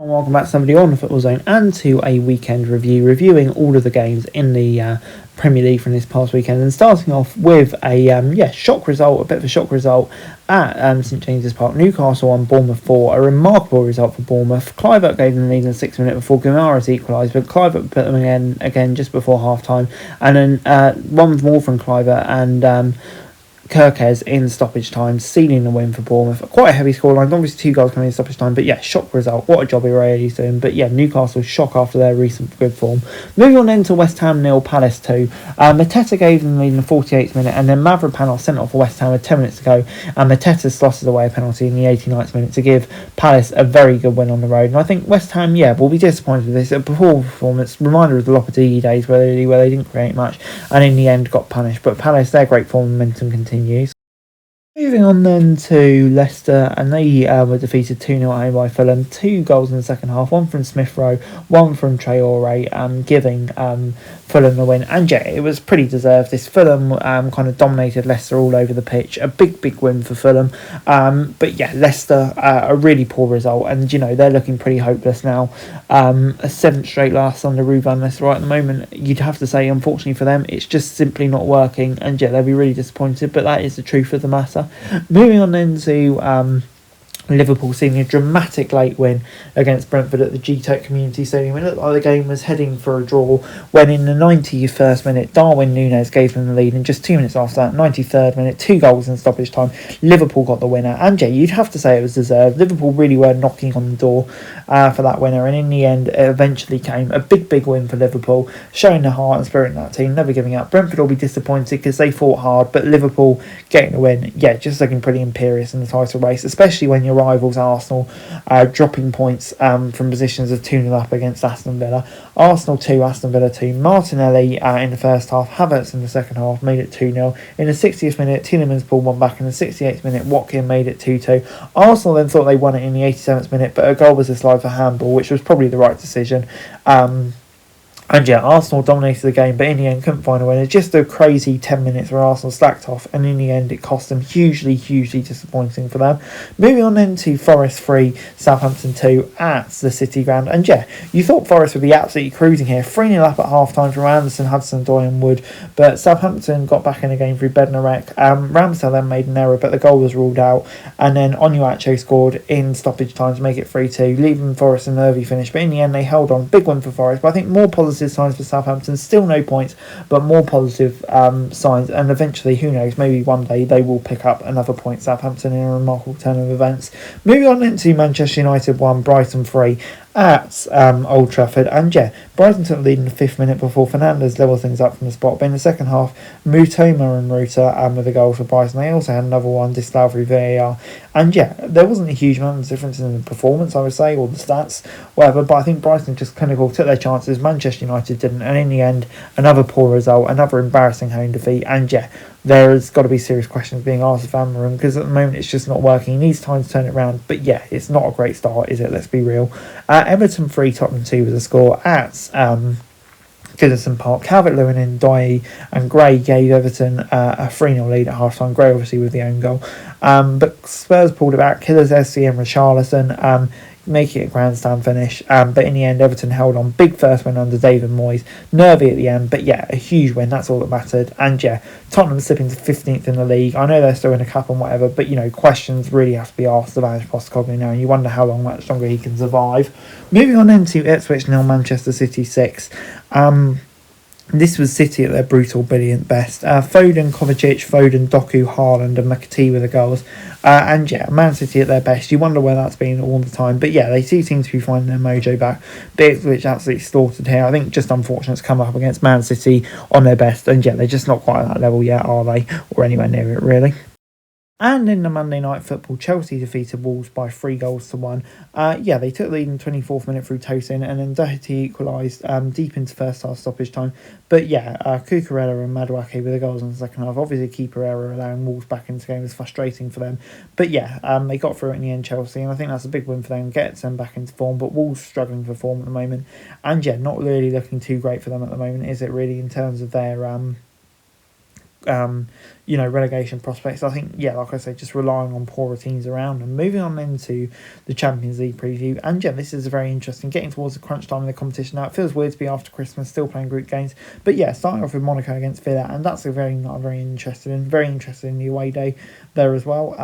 Welcome back to somebody on the Football Zone and to a weekend review, reviewing all of the games in the Premier League from this past weekend, and starting off with a shock result, a bit of a shock result at St James's Park. Newcastle won, Bournemouth 4, a remarkable result for Bournemouth. Kluivert gave them the lead in the 6th minute before Guimaraes equalised, but Kluivert put them again just before half time, and then one more from Kluivert and Kirkes in stoppage time, sealing the win for Bournemouth. Quite a heavy scoreline, obviously 2 goals coming in stoppage time, but yeah, shock result. What a job Irai's doing. But yeah, Newcastle shock after their recent good form. Moving on then to West Ham 0, Palace 2. Mateta gave them the lead in the 48th minute, and then Mavropanos sent off for West Ham with 10 minutes to go, and Mateta slotted away a penalty in the 89th minute to give Palace a very good win on the road. And I think West Ham, will be disappointed with this. A poor performance, reminder of the Lopetegui days where they didn't create much, and in the end got punished. But Palace, their great form momentum continues. Moving on then to Leicester, and they were defeated 2-0 at home by Fulham. 2 goals in the second half, one from Smith Rowe, one from Traore, giving Fulham the win. And yeah, it was pretty deserved. This Fulham kind of dominated Leicester all over the pitch. A big win for Fulham. But yeah, Leicester, a really poor result, and they're looking pretty hopeless now. A 7th straight loss under Ruben Leicester right at the moment. You'd have to say, unfortunately for them, it's just simply not working, and yeah, they'll be really disappointed, but that is the truth of the matter. Moving on then to Liverpool seeing a dramatic late win against Brentford at the G-Tech Community Stadium. It looked like the game was heading for a draw when in the 91st minute Darwin Núñez gave them the lead, and just 2 minutes after that, 93rd minute, 2 goals in stoppage time, Liverpool got the winner. And yeah, you'd have to say it was deserved. Liverpool really were knocking on the door for that winner, and in the end it eventually came. A big win for Liverpool, showing the heart and spirit in that team, never giving up. Brentford will be disappointed because they fought hard, but Liverpool getting the win, just looking pretty imperious in the title race, especially when you're rivals Arsenal dropping points from positions of 2-0 up against Aston Villa. Arsenal 2, Aston Villa 2. Martinelli in the first half, Havertz in the second half made it 2-0. In the 60th minute, Tielemans pulled one back. In the 68th minute, Watkin made it 2-2. Arsenal then thought they won it in the 87th minute, but a goal was disallowed for handball, which was probably the right decision. And yeah, Arsenal dominated the game, but in the end couldn't find a winner. Just a crazy 10 minutes where Arsenal slacked off, and in the end it cost them hugely disappointing for them. Moving on then to Forest 3, Southampton 2 at the City Ground. And yeah, you thought Forest would be absolutely cruising here. 3-0 up at half-time from Anderson, Hudson-Odoi and Wood, but Southampton got back in the game through Bednarek. Ramsdale then made an error, but the goal was ruled out, and then Onuachu scored in stoppage time to make it 3-2, leaving Forest a nervy finish. But in the end they held on. Big win for Forest, but I think more positive signs for Southampton. Still no points, but more positive signs, and eventually, who knows, maybe one day they will pick up another point, Southampton, in a remarkable turn of events. Moving on into Manchester United 1, Brighton 3 at Old Trafford, and yeah, Brighton took the lead in the 5th minute before Fernandes leveled things up from the spot, but in the second half, Mutoma and Ruta with a goal for Brighton. They also had another one disallowed through VAR, and yeah, there wasn't a huge amount of difference in the performance, I would say, or the stats, whatever, but I think Brighton just clinical, took their chances, Manchester United didn't, and in the end, another poor result, another embarrassing home defeat, and yeah, there's got to be serious questions being asked of Van Maroon, because at the moment it's just not working. He needs time to turn it around, but yeah, it's not a great start, is it? Let's be real. Everton 3, Tottenham 2 was a score at Goodison Park. Calvert-Lewin and Doyle and Gray gave Everton a 3-0 lead at half-time. Gray obviously with the own goal. But Spurs pulled it back. Killers, SC and Richarlison make it a grandstand finish, but in the end Everton held on. Big first win under David Moyes, nervy at the end, but yeah, a huge win, that's all that mattered. And yeah, Tottenham slipping to 15th in the league. I know they're still in a cup and whatever, but questions really have to be asked of Ange Postecoglou now, and you wonder how much longer he can survive. Moving on into Ipswich 0, Manchester City 6. This was City at their brutal, brilliant best. Foden, Kovacic, Doku, Haaland and McAtee were the goals. And yeah, Man City at their best. You wonder where that's been all the time. But yeah, they do seem to be finding their mojo back. Ipswich absolutely slaughtered here. I think just unfortunate to come up against Man City on their best. And yeah, they're just not quite at that level yet, are they? Or anywhere near it, really. And in the Monday Night Football, Chelsea defeated Wolves by 3-1. They took the lead in the 24th minute through Tosin, and then Doherty equalised deep into first half stoppage time. But yeah, Cucurella and Madueke with the goals in the second half. Obviously, keeper error allowing Wolves back into the game was frustrating for them. But yeah, they got through it in the end, Chelsea, and I think that's a big win for them, gets them back into form. But Wolves struggling for form at the moment. And yeah, not really looking too great for them at the moment, is it really, in terms of their relegation prospects. I think, like I say, just relying on poorer teams around. And moving on into the Champions League preview. And this is very interesting. Getting towards the crunch time in the competition now. It feels weird to be after Christmas, still playing group games. But starting off with Monaco against Villa, and that's a very interested in. Very interested in the away day there as well.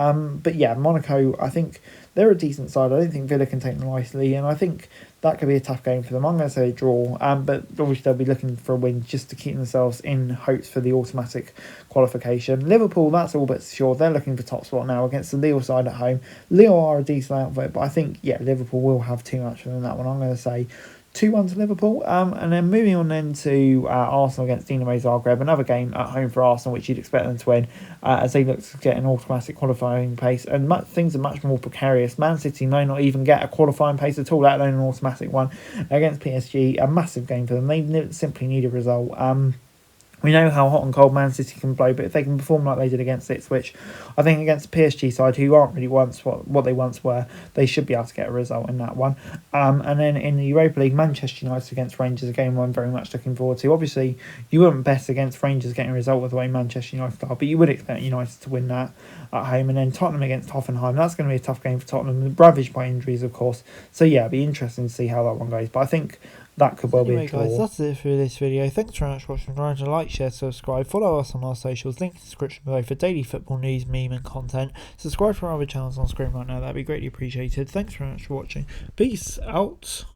But Monaco, I think they're a decent side. I don't think Villa can take them lightly, and I think that could be a tough game for them. I'm going to say a draw, but obviously they'll be looking for a win just to keep themselves in hopes for the automatic qualification. Liverpool, that's all but sure. They're looking for top spot now against the Lille side at home. Lille are a decent outfit, but I think, Liverpool will have too much for them in that one. I'm going to say 2-1 to Liverpool. And then moving on then to Arsenal against Dinamo Zagreb, another game at home for Arsenal, which you'd expect them to win, as they look to get an automatic qualifying pace. And things are much more precarious. Man City may not even get a qualifying pace at all, let alone an automatic one against PSG. A massive game for them. They simply need a result. We know how hot and cold Man City can blow, but if they can perform like they did against Ipswich, I think against the PSG side, who aren't really what they once were, they should be able to get a result in that one. And then in the Europa League, Manchester United against Rangers, a game I'm very much looking forward to. Obviously, you wouldn't bet against Rangers getting a result with the way Manchester United are, but you would expect United to win that at home. And then Tottenham against Hoffenheim, that's going to be a tough game for Tottenham, ravaged by injuries, of course. So it'll be interesting to see how that one goes. But I think that could well be a draw. Guys, that's it for this video. Thanks very much for watching. Remember to like, share, subscribe, follow us on our socials, link in the description below for daily football news, meme and content. Subscribe for our other channels on screen right now, that'd be greatly appreciated. Thanks very much for watching. Peace out.